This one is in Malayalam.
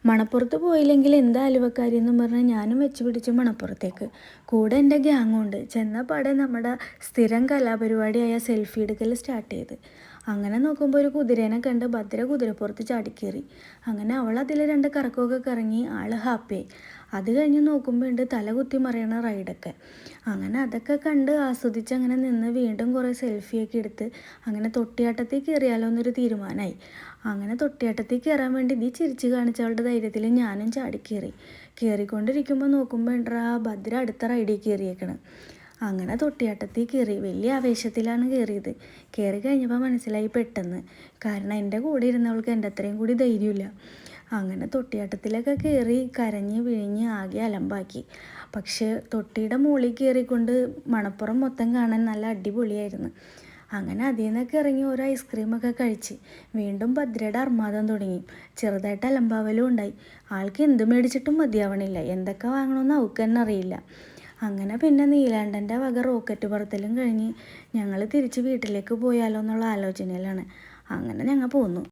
മണപ്പുറത്ത് പോയില്ലെങ്കിൽ എന്താ അലുവക്കാരിയെന്നും പറഞ്ഞ് ഞാനും വെച്ച് പിടിച്ച് മണപ്പുറത്തേക്ക്. കൂടെ എൻ്റെ ഗ്യാങ്ങുണ്ട്. ചെന്നപാടെ നമ്മുടെ സ്ഥിരം കലാപരിപാടിയായ സെൽഫി എടുക്കൽ സ്റ്റാർട്ട് ചെയ്ത്. അങ്ങനെ നോക്കുമ്പോൾ ഒരു കുതിരേനെ കണ്ട് ഭദ്ര കുതിരപ്പുറത്ത് ചാടിക്കേറി. അങ്ങനെ അവൾ അതിൽ 2 കറക്കമൊക്കെ കറങ്ങി ആൾ ഹാപ്പിയായി. അത് കഴിഞ്ഞ് നോക്കുമ്പോൾ ഉണ്ട് തല കുത്തി മറിയണ റൈഡൊക്കെ. അങ്ങനെ അതൊക്കെ കണ്ട് ആസ്വദിച്ച് അങ്ങനെ നിന്ന് വീണ്ടും കുറേ സെൽഫിയൊക്കെ എടുത്ത് അങ്ങനെ തൊട്ടിയാട്ടത്തിൽ കയറിയാലോ എന്നൊരു തീരുമാനമായി. അങ്ങനെ തൊട്ടിയാട്ടത്തിൽ കയറാൻ വേണ്ടി നീ ചിരിച്ച് കാണിച്ചവളുടെ ധൈര്യത്തിൽ ഞാനും ചാടിക്കേറി. കയറിക്കൊണ്ടിരിക്കുമ്പോൾ നോക്കുമ്പോൾ ഉണ്ടാ ഭദ്ര അടുത്ത റൈഡിൽ കയറിയേക്കണം. അങ്ങനെ തൊട്ടിയാട്ടത്തിൽ കയറി. വലിയ ആവേശത്തിലാണ് കയറിയത്. കയറി കഴിഞ്ഞപ്പോൾ മനസ്സിലായി പെട്ടെന്ന്, കാരണം എൻ്റെ കൂടെ ഇരുന്നവൾക്ക് എൻ്റെ അത്രയും കൂടി ധൈര്യമില്ല. അങ്ങനെ തൊട്ടിയാട്ടത്തിലൊക്കെ കയറി കരഞ്ഞ് വിഴിഞ്ഞ് ആകെ അലമ്പാക്കി. പക്ഷേ തൊട്ടിയുടെ മുകളിൽ കയറിക്കൊണ്ട് മണപ്പുറം മൊത്തം കാണാൻ നല്ല അടിപൊളിയായിരുന്നു. അങ്ങനെ അതിൽ നിന്നൊക്കെ ഇറങ്ങി ഓരോ ഐസ്ക്രീമൊക്കെ കഴിച്ച് വീണ്ടും ഭദ്രയുടെ അർമാദം തുടങ്ങി. ചെറുതായിട്ട് അലമ്പാവലും ഉണ്ടായി. ആൾക്ക് എന്ത് മേടിച്ചിട്ടും മതിയാവണില്ല. എന്തൊക്കെ വാങ്ങണമെന്ന് അവൾക്ക് തന്നെ അറിയില്ല. അങ്ങനെ പിന്നെ നീലാണ്ടൻ്റെ വക റോക്കറ്റ് പറത്തലും കഴിഞ്ഞ് ഞങ്ങൾ തിരിച്ച് വീട്ടിലേക്ക് പോയാലോ എന്നുള്ള ആലോചനയിലാണ്. അങ്ങനെ ഞങ്ങൾ പോന്നു.